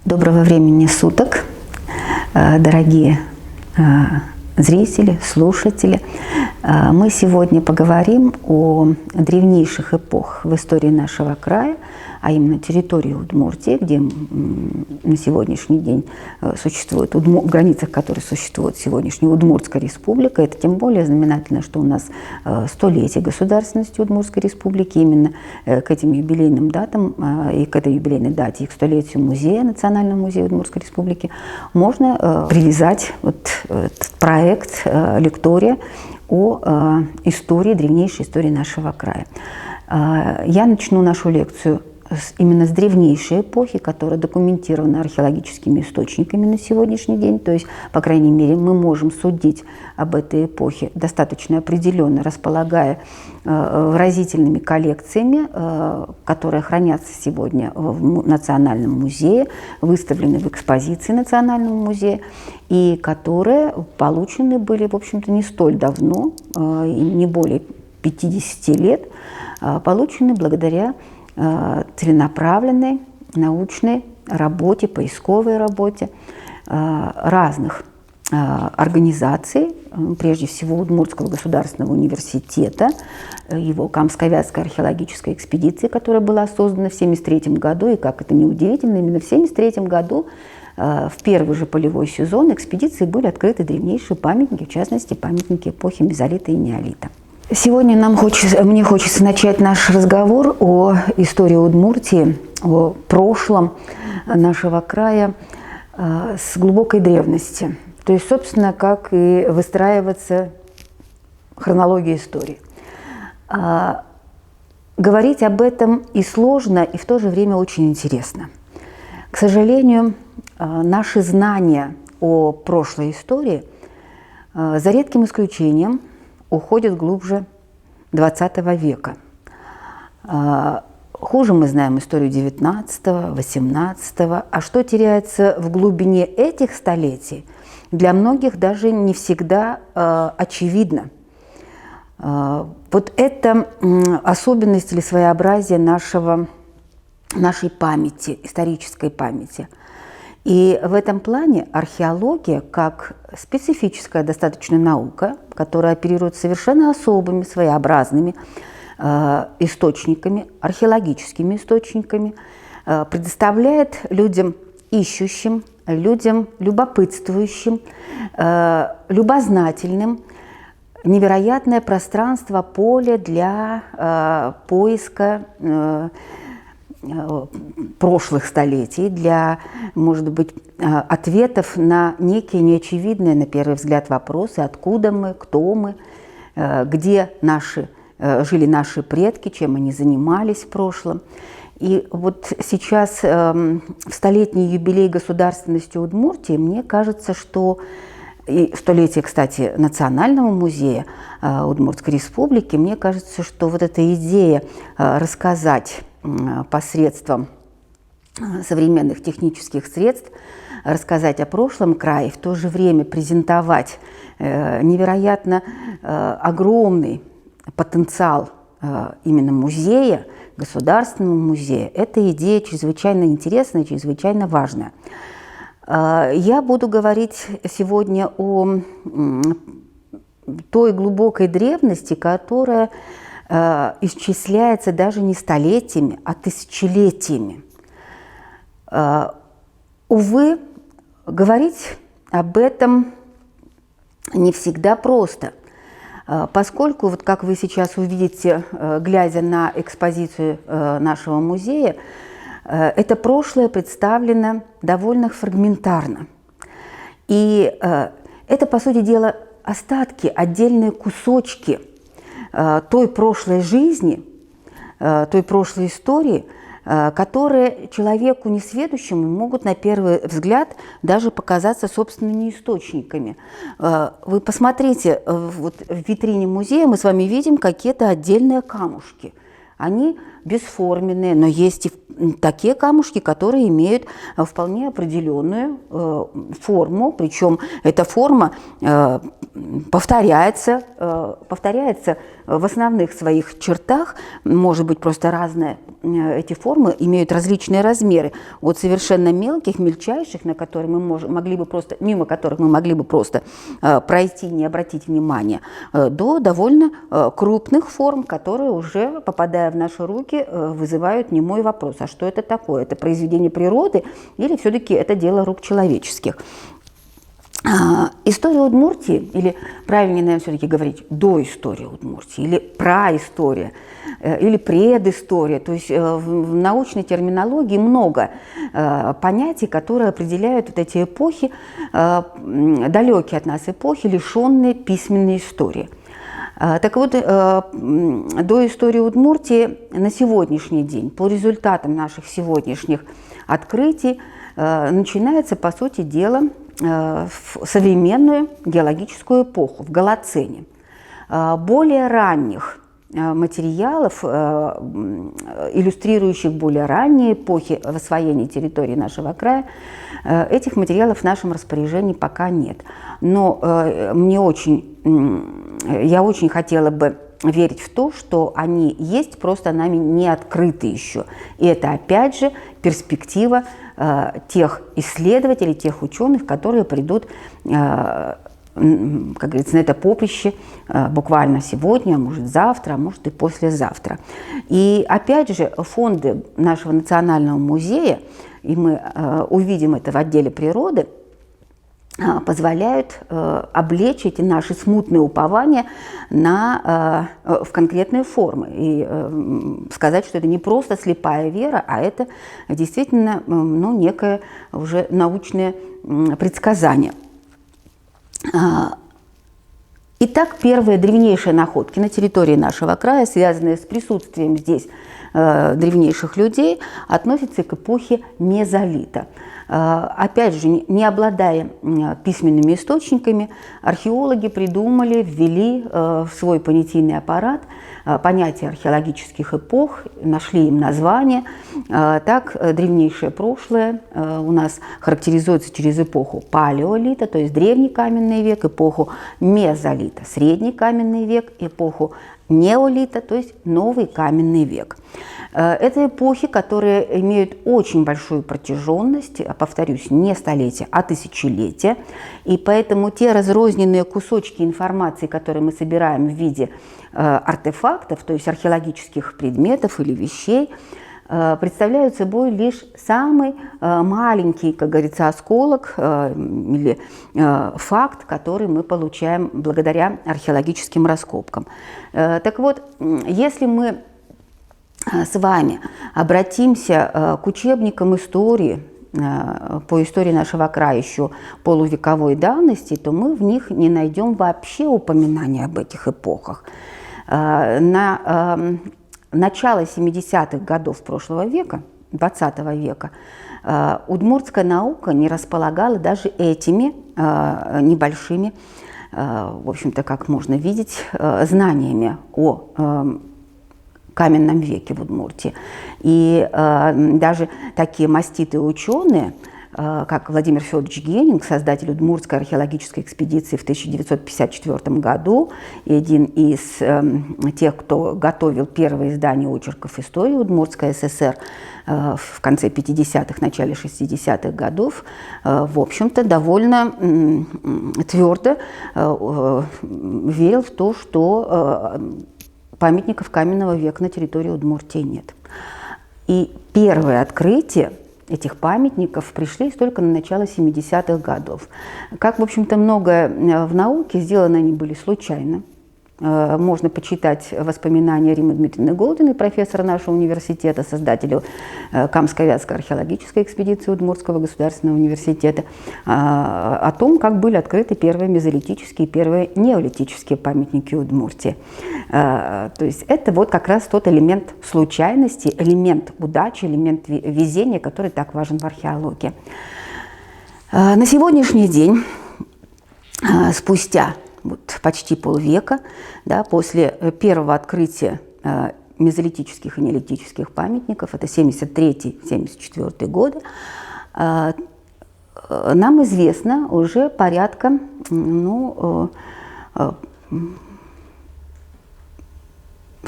Доброго времени суток, дорогие зрители, слушатели. Мы сегодня поговорим о древнейших эпохах в истории нашего края, а именно территории Удмуртии, где на сегодняшний день существует, в границах которой существует сегодняшняя Удмуртская республика. Это тем более знаменательно, что у нас столетие государственности Удмуртской республики. Именно к этим юбилейным датам и к этой юбилейной дате, и к столетию музея, Национального музея Удмуртской республики, можно привязать этот проект «Лектория» о истории, древнейшей истории нашего края. Я начну нашу лекцию именно с древнейшей эпохи, которая документирована археологическими источниками на сегодняшний день. То есть, по крайней мере, мы можем судить об этой эпохе достаточно определенно, располагая выразительными коллекциями, которые хранятся сегодня в Национальном музее, выставлены в экспозиции Национального музея, и которые получены были, в общем-то, не столь давно, не более 50 лет, получены благодаря целенаправленной научной работе, поисковой работе разных организаций, прежде всего Удмуртского государственного университета, его Камско-Вятской археологической экспедиции, которая была создана в 1973 году, и, как это ни удивительно, именно в 1973 году в первый же полевой сезон экспедиции были открыты древнейшие памятники, в частности, памятники эпохи мезолита и неолита. Сегодня мне хочется начать наш разговор о истории Удмуртии, о прошлом нашего края с глубокой древности. То есть, собственно, как и выстраивается хронология истории. Говорить об этом и сложно, и в то же время очень интересно. К сожалению, наши знания о прошлой истории, за редким исключением, уходят глубже XX века. Хуже мы знаем историю XIX, XVIII, а что теряется в глубине этих столетий, для многих даже не всегда очевидно. Вот это особенность или своеобразие нашей памяти, исторической памяти. И в этом плане археология, как специфическая достаточно наука, которая оперирует совершенно особыми, своеобразными источниками, археологическими источниками, предоставляет людям ищущим, людям любопытствующим, любознательным невероятное пространство, поле для поиска прошлых столетий, для, может быть, ответов на некие неочевидные, на первый взгляд, вопросы: откуда мы, кто мы, где жили наши предки, чем они занимались в прошлом. И вот сейчас, в столетний юбилей государственности Удмуртии, мне кажется, что и столетие, кстати, Национального музея Удмуртской республики, мне кажется, что вот эта идея рассказать посредством современных технических средств, рассказать о прошлом крае, в то же время презентовать невероятно огромный потенциал именно музея, государственного музея. Эта идея чрезвычайно интересная, чрезвычайно важная. Я буду говорить сегодня о той глубокой древности, которая исчисляется даже не столетиями, а тысячелетиями. Увы, говорить об этом не всегда просто, поскольку, вот как вы сейчас увидите, глядя на экспозицию нашего музея, это прошлое представлено довольно фрагментарно. И это, по сути дела, остатки, отдельные кусочки той прошлой жизни, той прошлой истории, которые человеку несведущему могут на первый взгляд даже показаться собственными источниками. Вы посмотрите, вот в витрине музея мы с вами видим какие-то отдельные камушки. Они бесформенные, но есть и такие камушки, которые имеют вполне определенную форму, причем эта форма повторяется в основных своих чертах, может быть просто разные эти формы имеют различные размеры, от совершенно мелких, мельчайших, на которые мимо которых мы могли бы просто пройти, не обратить внимания, до довольно крупных форм, которые уже, попадая в наши руки, вызывают немой вопрос: а что это такое? Это произведение природы или все-таки это дело рук человеческих? История Удмуртии, или правильнее, наверное, все-таки говорить доистория Удмуртии, или праистория, или предыстория. То есть в научной терминологии много понятий, которые определяют вот эти эпохи, далекие от нас эпохи, лишенные письменной истории. Так вот, до истории Удмуртии на сегодняшний день, по результатам наших сегодняшних открытий, начинается, по сути дела, в современную геологическую эпоху, в Голоцене. Более ранних материалов, иллюстрирующих более ранние эпохи в освоении территории нашего края, этих материалов в нашем распоряжении пока нет. Но я очень хотела бы верить в то, что они есть, просто нами не открыты еще. И это, опять же, перспектива тех исследователей, тех ученых, которые придут, как говорится, на это поприще буквально сегодня, а может завтра, а может и послезавтра. И опять же, фонды нашего национального музея, и мы увидим это в отделе природы, позволяют облечь эти наши смутные упования в конкретные формы. И сказать, что это не просто слепая вера, а это действительно некое уже научное предсказание. Итак, первые древнейшие находки на территории нашего края, связанные с присутствием здесь древнейших людей, относятся к эпохе мезолита. Опять же, не обладая письменными источниками, археологи придумали, ввели в свой понятийный аппарат понятие археологических эпох, нашли им название. Так, древнейшее прошлое у нас характеризуется через эпоху палеолита, то есть древний каменный век, эпоху мезолита, средний каменный век, эпоху неолита, то есть новый каменный век. Это эпохи, которые имеют очень большую протяженность, повторюсь, не столетия, а тысячелетия. И поэтому те разрозненные кусочки информации, которые мы собираем в виде артефактов, то есть археологических предметов или вещей, представляют собой лишь самый маленький, как говорится, осколок или факт, который мы получаем благодаря археологическим раскопкам. Так вот, если мы с вами обратимся к учебникам истории, по истории нашего края еще полувековой давности, то мы в них не найдем вообще упоминания об этих эпохах. На начало 70-х годов прошлого века, 20 века, удмуртская наука не располагала даже этими небольшими, в общем-то, как можно видеть, знаниями о каменном веке в Удмуртии. И даже такие маститые ученые, как Владимир Федорович Генинг, создатель Удмуртской археологической экспедиции в 1954 году, и один из тех, кто готовил первое издание очерков истории Удмуртской ССР в конце 50-х, начале 60-х годов, в общем-то, довольно твердо верил в то, что памятников каменного века на территории Удмуртии нет. И первое открытие этих памятников пришлись только на начало 70-х годов. Как, в общем-то, многое в науке, сделаны они были случайно. Можно почитать воспоминания Риммы Дмитриевны Голдиной, профессора нашего университета, создателя Камско-Вятской археологической экспедиции Удмуртского государственного университета, о том, как были открыты первые мезолитические и первые неолитические памятники Удмуртии. То есть это вот как раз тот элемент случайности, элемент удачи, элемент везения, который так важен в археологии. На сегодняшний день, спустя почти полвека, да, после первого открытия мезолитических и неолитических памятников, это 73-74 годы, нам известно уже порядка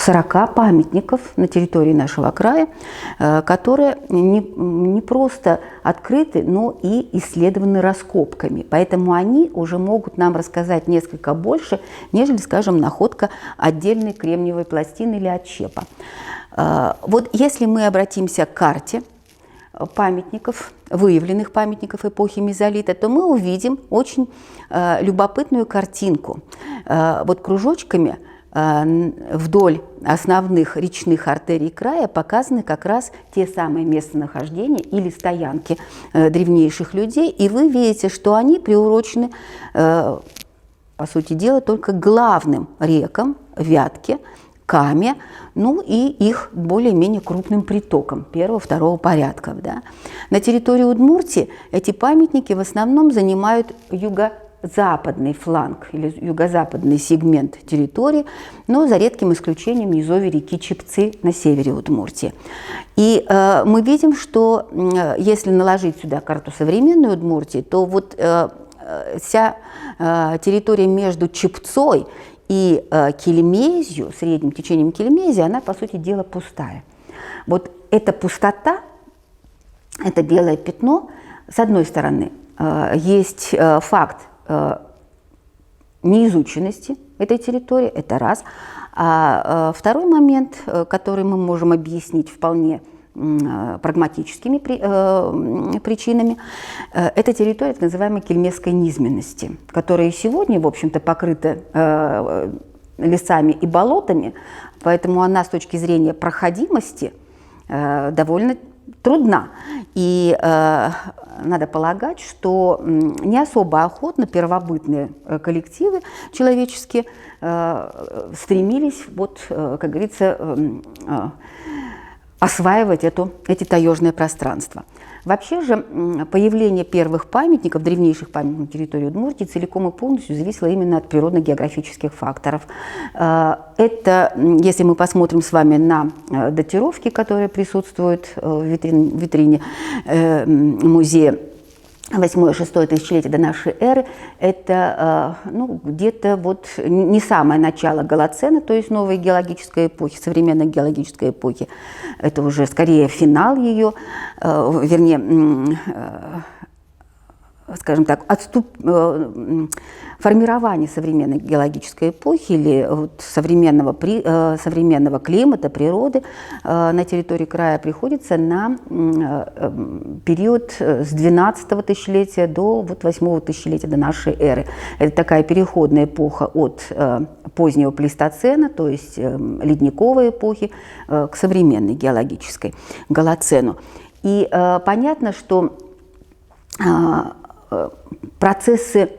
40 памятников на территории нашего края, которые не просто открыты, но и исследованы раскопками. Поэтому они уже могут нам рассказать несколько больше, нежели, скажем, находка отдельной кремниевой пластины или отщепа. Вот если мы обратимся к карте памятников, выявленных памятников эпохи мезолита, то мы увидим очень любопытную картинку. Вот кружочками вдоль основных речных артерий края показаны как раз те самые местонахождения или стоянки древнейших людей, и вы видите, что они приурочены, по сути дела, только главным рекам Вятке, Каме, ну и их более-менее крупным притокам первого-второго порядков. Да. На территории Удмуртии эти памятники в основном занимают юго-западный фланг или юго-западный сегмент территории, но за редким исключением низовья реки Чепцы на севере Удмуртии. И мы видим, что если наложить сюда карту современной Удмуртии, то вот вся территория между Чепцой и Келемезью, средним течением Келемези, она, по сути дела, пустая. Вот эта пустота, это белое пятно, с одной стороны, есть факт неизученности этой территории, это раз. А второй момент, который мы можем объяснить вполне прагматическими причинами, это территория так называемой кельмезской низменности, которая сегодня, в общем-то, покрыта лесами и болотами, поэтому она с точки зрения проходимости довольно трудна. И надо полагать, что не особо охотно первобытные коллективы человеческие стремились, вот, как говорится, осваивать эти таежные пространства. Вообще же появление первых памятников, древнейших памятников на территории Удмуртии целиком и полностью зависело именно от природно-географических факторов. Это, если мы посмотрим с вами на датировки, которые присутствуют в витрине музея, 8-6 тысячелетие до нашей эры, это где-то вот не самое начало Голоцена, то есть новой геологической эпохи, современной геологической эпохи. Это уже скорее финал ее, вернее, скажем так, формирование современной геологической эпохи или вот современного климата, природы на территории края приходится на период с 12-го тысячелетия до 8-го тысячелетия до нашей эры. Это такая переходная эпоха от позднего плейстоцена, то есть ледниковой эпохи, к современной геологической, Голоцену. И понятно, что процессы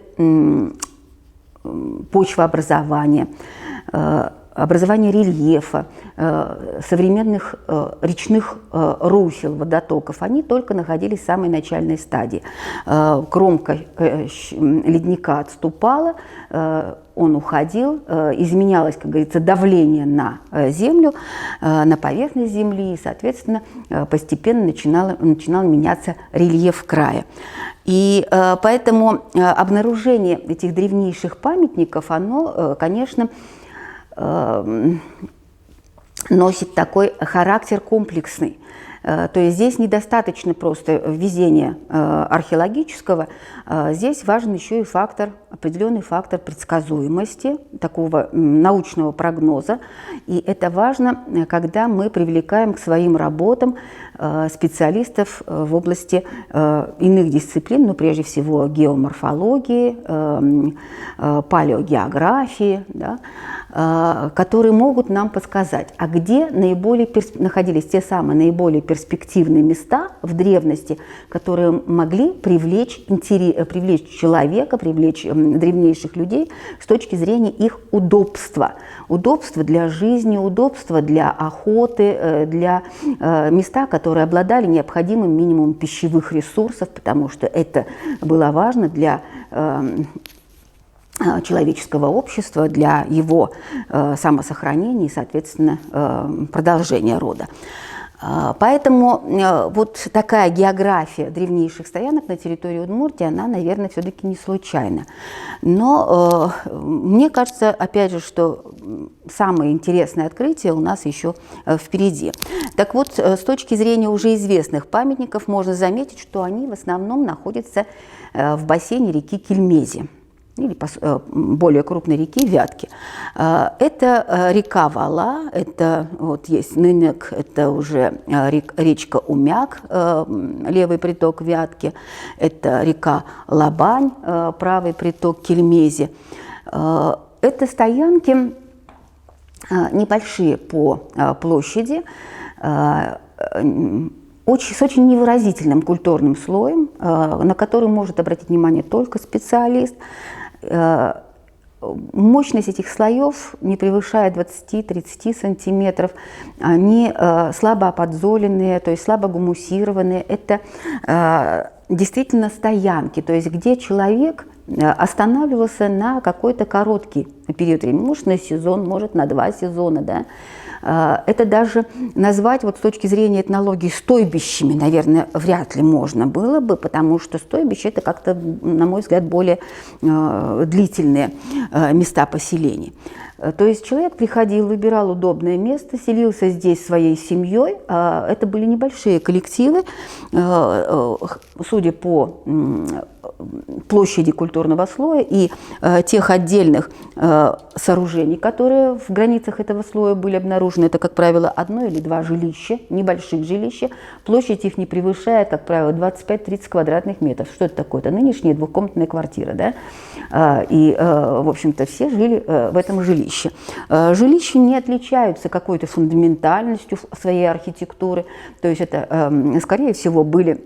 почвообразования, образования рельефа, современных речных русел, водотоков, они только находились в самой начальной стадии. Кромка ледника отступала, он уходил, изменялось, как говорится, давление на землю, на поверхность земли, и, соответственно, постепенно начинал меняться рельеф края. И поэтому обнаружение этих древнейших памятников, оно, конечно, носит такой характер комплексный. То есть здесь недостаточно просто везения археологического, здесь важен еще и определенный фактор предсказуемости, такого научного прогноза. И это важно, когда мы привлекаем к своим работам специалистов в области иных дисциплин, но прежде всего геоморфологии, палеогеографии, да, которые могут нам подсказать, а где находились те самые наиболее перспективные места в древности, которые могли привлечь человека, привлечь древнейших людей с точки зрения их удобства. Удобства для жизни, удобства для охоты, для места, которые обладали необходимым минимумом пищевых ресурсов, потому что это было важно для человеческого общества, для его самосохранения и, соответственно, продолжения рода. Поэтому вот такая география древнейших стоянок на территории Удмуртии, она, наверное, все-таки не случайна. Но мне кажется, опять же, что самое интересное открытие у нас еще впереди. Так вот, с точки зрения уже известных памятников, можно заметить, что они в основном находятся в бассейне реки Кельмези, или более крупной реки Вятки. Это река Вала, это вот есть Нынек, это уже речка Умяк, левый приток Вятки, это река Лабань, правый приток Кельмези. Это стоянки небольшие по площади, с очень невыразительным культурным слоем, на который может обратить внимание только специалист. Мощность этих слоев не превышает 20-30 сантиметров. Они слабо подзоленные, то есть слабо гумусированные. Это действительно стоянки, то есть где человек останавливался на какой-то короткий период времени, может на сезон, может на 2 сезона, да. Это даже назвать вот с точки зрения этнологии стойбищами, наверное, вряд ли можно было бы, потому что стойбище – это как-то, на мой взгляд, более длительные места поселений. То есть человек приходил, выбирал удобное место, селился здесь своей семьей. Это были небольшие коллективы, судя по площади культурного слоя и тех отдельных сооружений, которые в границах этого слоя были обнаружены. Это, как правило, 1 или 2 жилища, небольших жилища. Площадь их не превышает, как правило, 25-30 квадратных метров. Что это такое? Это нынешняя двухкомнатная квартира, да? И, в общем-то, все жили в этом жилище. Жилища не отличаются какой-то фундаментальностью своей архитектуры. То есть это, скорее всего, были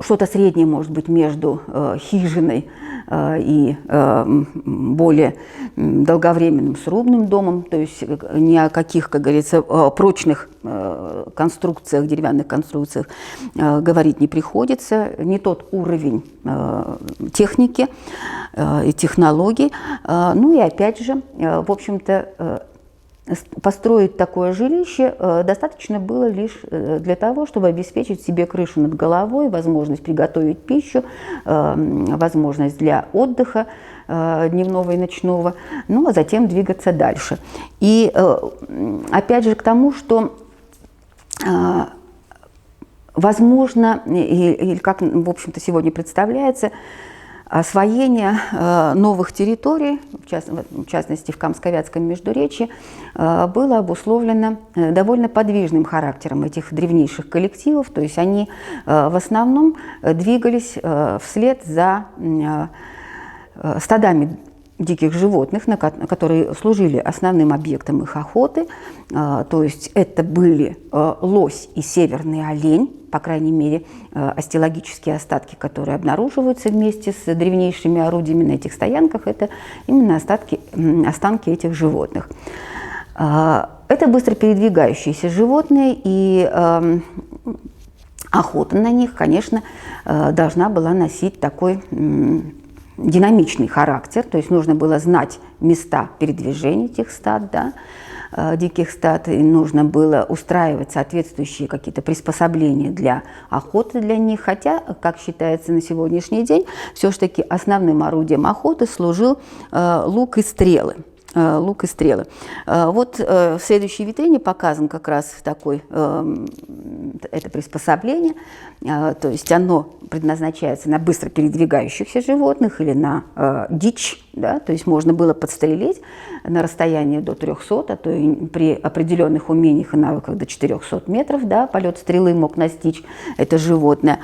что-то среднее, может быть, между хижиной и более долговременным срубным домом, то есть ни о каких, как говорится, прочных конструкциях, деревянных конструкциях говорить не приходится, не тот уровень техники и технологий. Ну и опять же, в общем-то, построить такое жилище достаточно было лишь для того, чтобы обеспечить себе крышу над головой, возможность приготовить пищу, возможность для отдыха дневного и ночного, ну а затем двигаться дальше. И опять же к тому, что возможно, или как, в общем-то, сегодня представляется, освоение новых территорий, в частности в Камско-Вятском междуречье, было обусловлено довольно подвижным характером этих древнейших коллективов. То есть они в основном двигались вслед за стадами диких животных, которые служили основным объектом их охоты. То есть это были лось и северный олень, по крайней мере, остеологические остатки, которые обнаруживаются вместе с древнейшими орудиями на этих стоянках, это именно останки этих животных. Это быстро передвигающиеся животные, и охота на них, конечно, должна была носить такой динамичный характер, то есть нужно было знать места передвижения этих стад, да, диких стад, и нужно было устраивать соответствующие какие-то приспособления для охоты для них, хотя, как считается на сегодняшний день, все-таки основным орудием охоты служил лук и стрелы. Лук и стрелы. Вот в следующей витрине показан как раз такой, это приспособление, то есть оно предназначается на быстро передвигающихся животных или на дичь, да, то есть можно было подстрелить на расстояние до 300, а то и при определенных умениях и навыках до 400 метров, да, полет стрелы мог настичь это животное.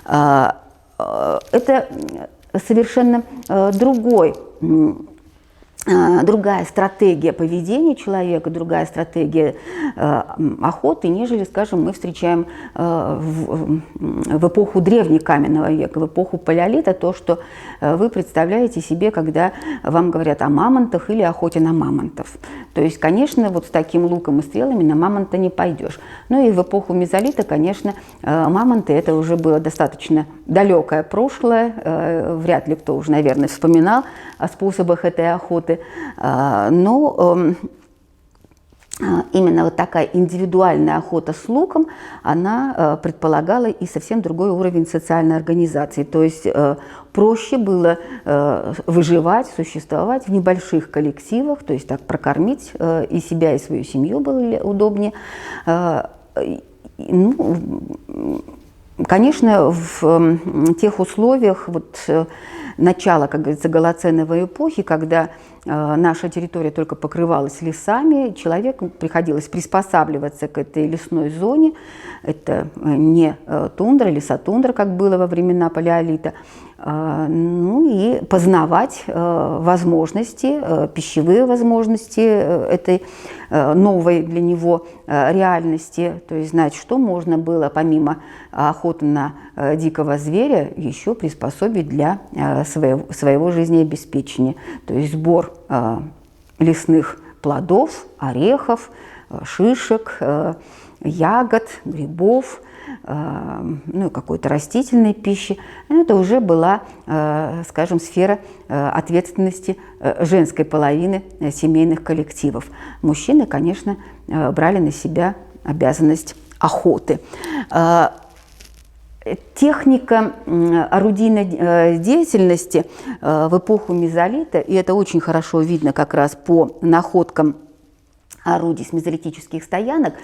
Это совершенно другой другая стратегия поведения человека, другая стратегия охоты, нежели, скажем, мы встречаем в эпоху древнекаменного века, в эпоху палеолита, то, что вы представляете себе, когда вам говорят о мамонтах или охоте на мамонтов. То есть, конечно, вот с таким луком и стрелами на мамонта не пойдешь. Ну и в эпоху мезолита, конечно, мамонты, это уже было достаточно далекое прошлое, вряд ли кто уже, наверное, вспоминал о способах этой охоты. Но именно вот такая индивидуальная охота с луком, она предполагала и совсем другой уровень социальной организации. То есть проще было выживать, существовать в небольших коллективах, то есть так прокормить и себя, и свою семью было удобнее. Ну, конечно, в тех условиях вот, начала, как говорится, голоценовой эпохи, когда наша территория только покрывалась лесами, человеку приходилось приспосабливаться к этой лесной зоне. Это не тундра, лесотундра, как было во времена палеолита. Ну и познавать возможности, пищевые возможности этой новой для него реальности, то есть знать, что можно было помимо охоты на дикого зверя еще приспособить для своего жизнеобеспечения. То есть сбор лесных плодов, орехов, шишек, ягод, грибов, ну и какой-то растительной пищи. Это уже была, скажем, сфера ответственности женской половины семейных коллективов. Мужчины, конечно, брали на себя обязанность охоты. Техника орудийной деятельности в эпоху мезолита, и это очень хорошо видно как раз по находкам орудий с мезолитических стоянок,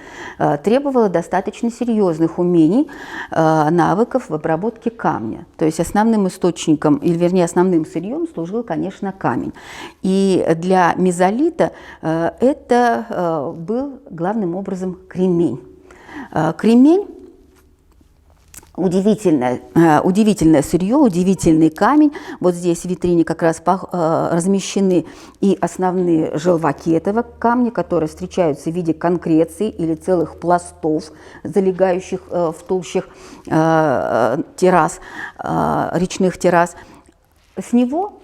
требовала достаточно серьезных умений, навыков в обработке камня. То есть основным источником, или вернее основным сырьем служил, конечно, камень. И для мезолита это был главным образом кремень. Кремень – удивительное сырье, удивительный камень. Вот здесь в витрине как раз размещены и основные желваки этого камня, которые встречаются в виде конкреций или целых пластов, залегающих в толщах террас, речных террас. С него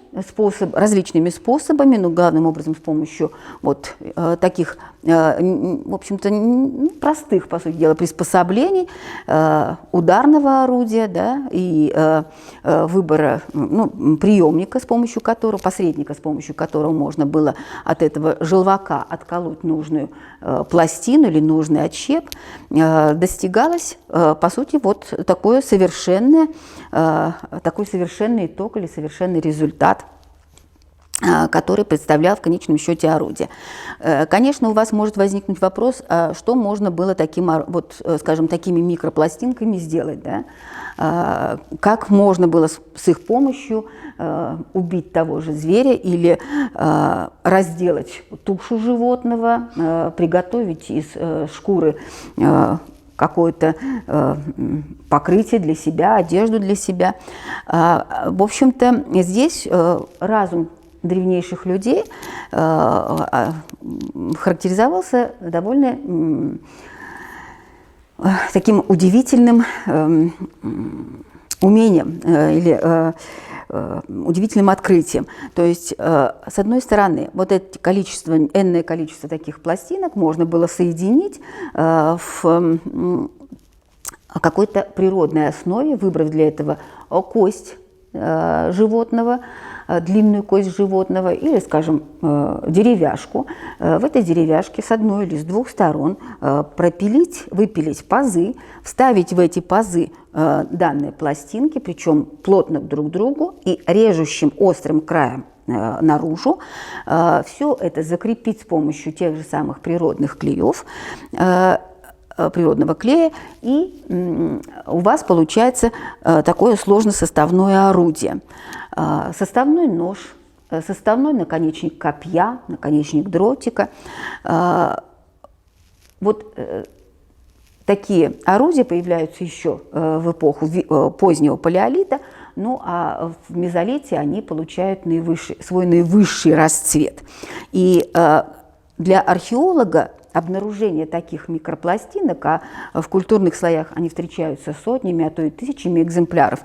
различными способами, но главным образом с помощью вот таких, в общем-то, простых, по сути дела, приспособлений, ударного орудия, да, и выбора, ну, приемника, с помощью которого, посредника, с помощью которого можно было от этого желвака отколоть нужную пластину или нужный отщеп, достигалось, по сути, вот такой совершенный итог или совершенный результат, который представлял в конечном счете орудие. Конечно, у вас может возникнуть вопрос, что можно было вот, скажем, такими микропластинками сделать, да? Как можно было с их помощью убить того же зверя или разделать тушу животного, приготовить из шкуры какое-то покрытие для себя, одежду для себя. В общем-то, здесь разум древнейших людей характеризовался довольно таким удивительным умением или удивительным открытием. То есть, с одной стороны, вот это энное количество таких пластинок можно было соединить в какой-то природной основе, выбрав для этого кость животного, длинную кость животного или, скажем, деревяшку. В этой деревяшке с одной или с двух сторон выпилить пазы, вставить в эти пазы данные пластинки, причем плотно друг к другу и режущим острым краем наружу. Все это закрепить с помощью тех же самых природных клеев, природного клея, и у вас получается такое сложносоставное орудие. Составной нож, составной наконечник копья, наконечник дротика. Вот такие орудия появляются еще в эпоху позднего палеолита, Ну а в мезолите они получают свой наивысший расцвет. И для археолога обнаружение таких микропластинок, а в культурных слоях они встречаются сотнями, а то и тысячами экземпляров,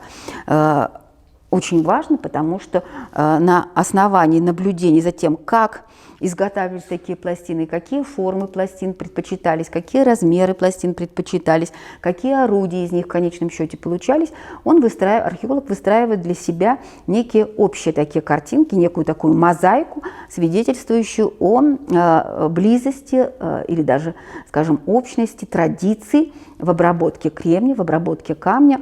очень важно, потому что на основании наблюдений за тем, как изготавливались такие пластины, какие формы пластин предпочитались, какие размеры пластин предпочитались, какие орудия из них в конечном счете получались, археолог выстраивает для себя некие общие такие картинки, некую такую мозаику, свидетельствующую о близости или даже, скажем, общности традиций в обработке кремния, в обработке камня.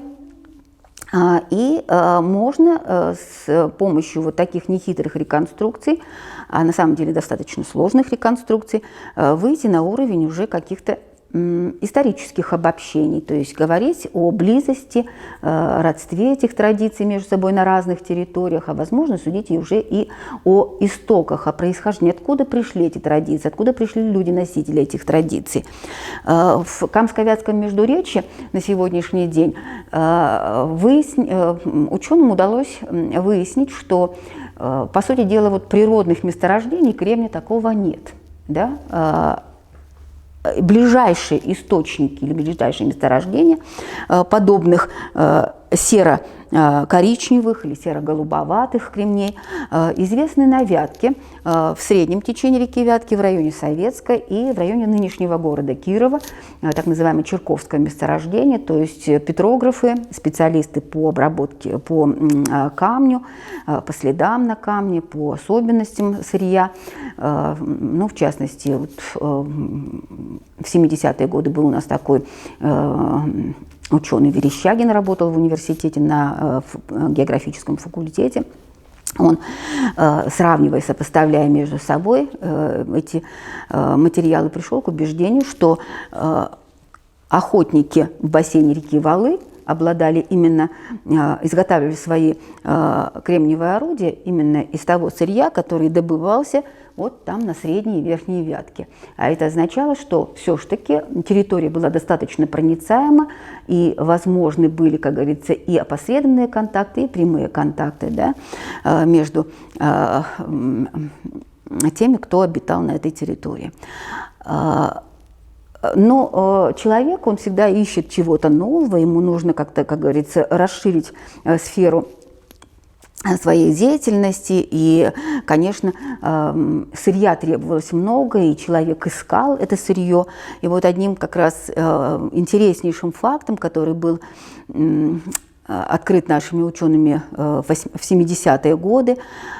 И можно с помощью вот таких нехитрых реконструкций, а на самом деле достаточно сложных реконструкций, выйти на уровень уже каких-то исторических обобщений, то есть говорить о близости, родстве этих традиций между собой на разных территориях, а возможно судить уже и о истоках, о происхождении, откуда пришли эти традиции, откуда пришли люди-носители этих традиций. В Камско-Вятском междуречье на сегодняшний день ученым удалось выяснить, что, по сути дела, вот природных месторождений кремния такого нет. Да? Ближайшие источники или ближайшие месторождения подобных серо-коричневых или серо-голубоватых кремней известны на Вятке, в среднем течении реки Вятки, в районе Советска и в районе нынешнего города Кирова, так называемое Чирковское месторождение, то есть петрографы, специалисты по обработке, по камню, по следам на камне, по особенностям сырья. Ну, в частности, вот, в 70-е годы был у нас такой ученый Верещагин, работал в университете на географическом факультете. Он, сравнивая, сопоставляя между собой эти материалы, пришел к убеждению, что охотники в бассейне реки Валы изготавливали свои кремниевые орудия именно из того сырья, который добывался вот там на Средней и Верхней Вятке. А это означало, что все-таки территория была достаточно проницаема, и возможны были, как говорится, и опосредованные контакты, и прямые контакты, да, между теми, кто обитал на этой территории. Но человек, он всегда ищет чего-то нового, ему нужно как-то, как говорится, расширить сферу своей деятельности, и, конечно, сырья требовалось много, и человек искал это сырье. И вот одним как раз интереснейшим фактом, который был открыт нашими учеными в 70-е годы,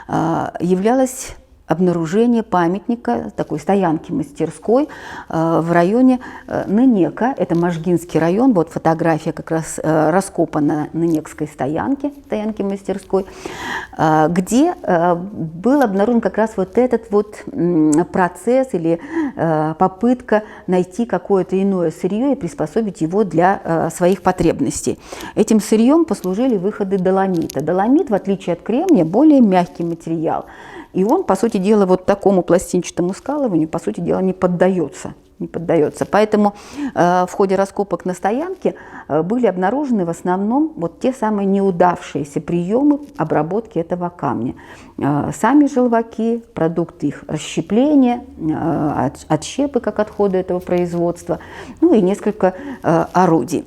являлось обнаружение памятника, такой стоянки-мастерской в районе Нынека, это Можгинский район, вот фотография как раз раскопана Нынекской стоянки-мастерской, где был обнаружен как раз вот этот вот процесс или попытка найти какое-то иное сырье и приспособить его для своих потребностей. Этим сырьем послужили выходы доломита. Доломит, в отличие от кремния, более мягкий материал. И он, по сути дела, вот такому пластинчатому скалыванию, по сути дела, не поддается. Поэтому в ходе раскопок на стоянке были обнаружены в основном вот те самые неудавшиеся приемы обработки этого камня. Сами желваки, продукты их расщепления, отщепы как отходы этого производства, ну и несколько орудий.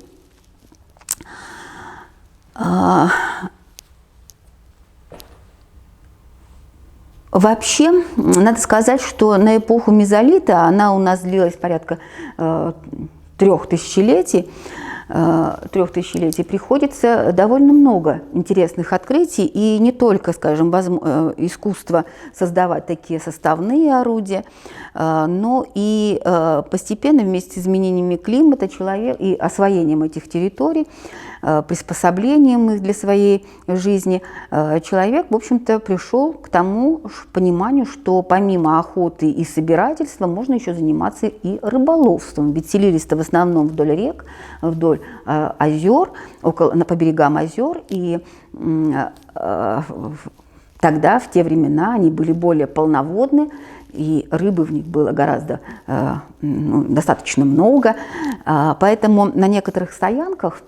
Вообще, надо сказать, что на эпоху мезолита, она у нас длилась порядка 3 тысячелетий, приходится довольно много интересных открытий, и не только, скажем, искусство создавать такие составные орудия, но и постепенно вместе с изменениями климата и освоением этих территорий, приспособлением их для своей жизни, человек, в общем-то, пришел к тому пониманию, что помимо охоты и собирательства можно еще заниматься и рыболовством. Ведь селились-то в основном вдоль рек, вдоль озер, по берегам озер, и тогда, в те времена, они были более полноводны, и рыбы в них было достаточно много, поэтому на некоторых стоянках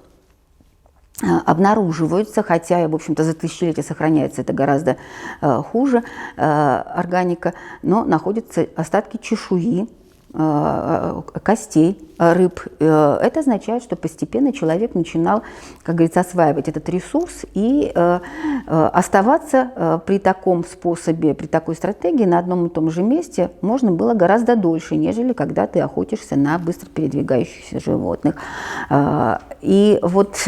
обнаруживаются, хотя, в общем-то, за тысячелетия сохраняется это гораздо хуже органика, но находятся остатки чешуи, костей рыб. Это означает, что постепенно человек начинал, как говорится, осваивать этот ресурс и оставаться при таком способе, при такой стратегии на одном и том же месте можно было гораздо дольше, нежели когда ты охотишься на быстро передвигающихся животных. И вот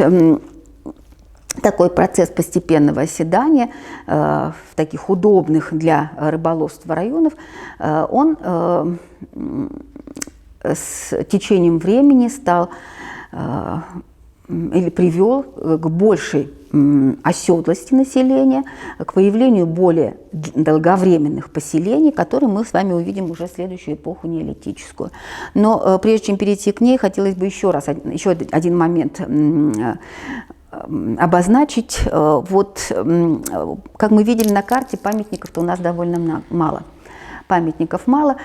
такой процесс постепенного оседания в таких удобных для рыболовства районов, он с течением времени стал или привел к большей оседлости населения, к появлению более долговременных поселений, которые мы с вами увидим уже в следующую эпоху неолитическую. Но прежде чем перейти к ней, хотелось бы еще один момент обозначить. Вот, как мы видели на карте, памятников-то у нас довольно мало. Памятников мало,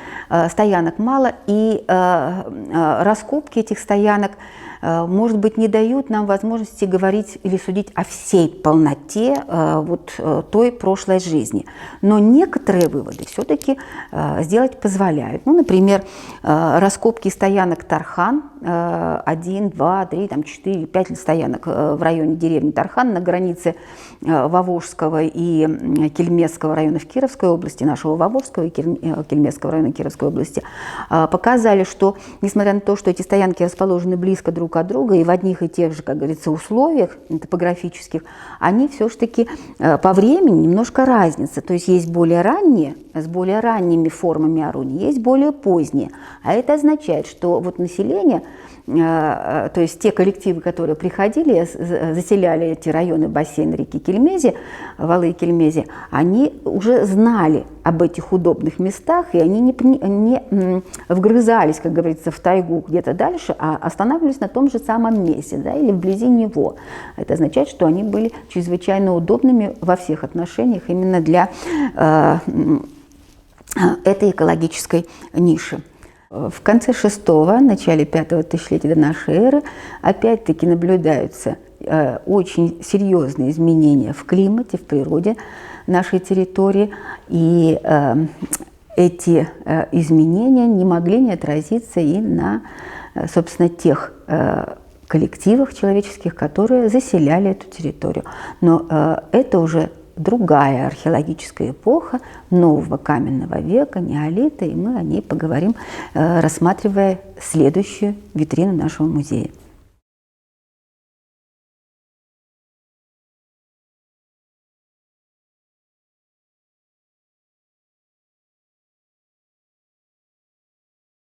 стоянок мало, и раскопки этих стоянок, может быть, не дают нам возможности говорить или судить о всей полноте вот той прошлой жизни. Но некоторые выводы все-таки сделать позволяют. Ну, например, раскопки стоянок Тархан, 1, 2, 3, 4, 5 стоянок в районе деревни Тархан на границе Вовожского и Кельмесского районов Кировской области, нашего Вовожского и Кельмесского района Кировской области, показали, что, несмотря на то, что эти стоянки расположены близко друг от друга и в одних и тех же, как говорится, условиях топографических, они все-таки по времени немножко разница. То есть есть более ранние, с более ранними формами орудий, есть более поздние. А это означает, что вот население, то есть те коллективы, которые приходили, заселяли эти районы бассейна реки Кельмези, валы Кельмези, они уже знали об этих удобных местах, и они не вгрызались, как говорится, в тайгу где-то дальше, а останавливались на том же самом месте, да, или вблизи него. Это означает, что они были чрезвычайно удобными во всех отношениях именно для этой экологической ниши. В конце VI, начале V тысячелетия до нашей эры опять-таки наблюдаются очень серьезные изменения в климате, в природе нашей территории, и эти изменения не могли не отразиться и на, собственно, тех коллективах человеческих, которые заселяли эту территорию. Но это уже другая археологическая эпоха нового каменного века, неолита, и мы о ней поговорим, рассматривая следующую витрину нашего музея.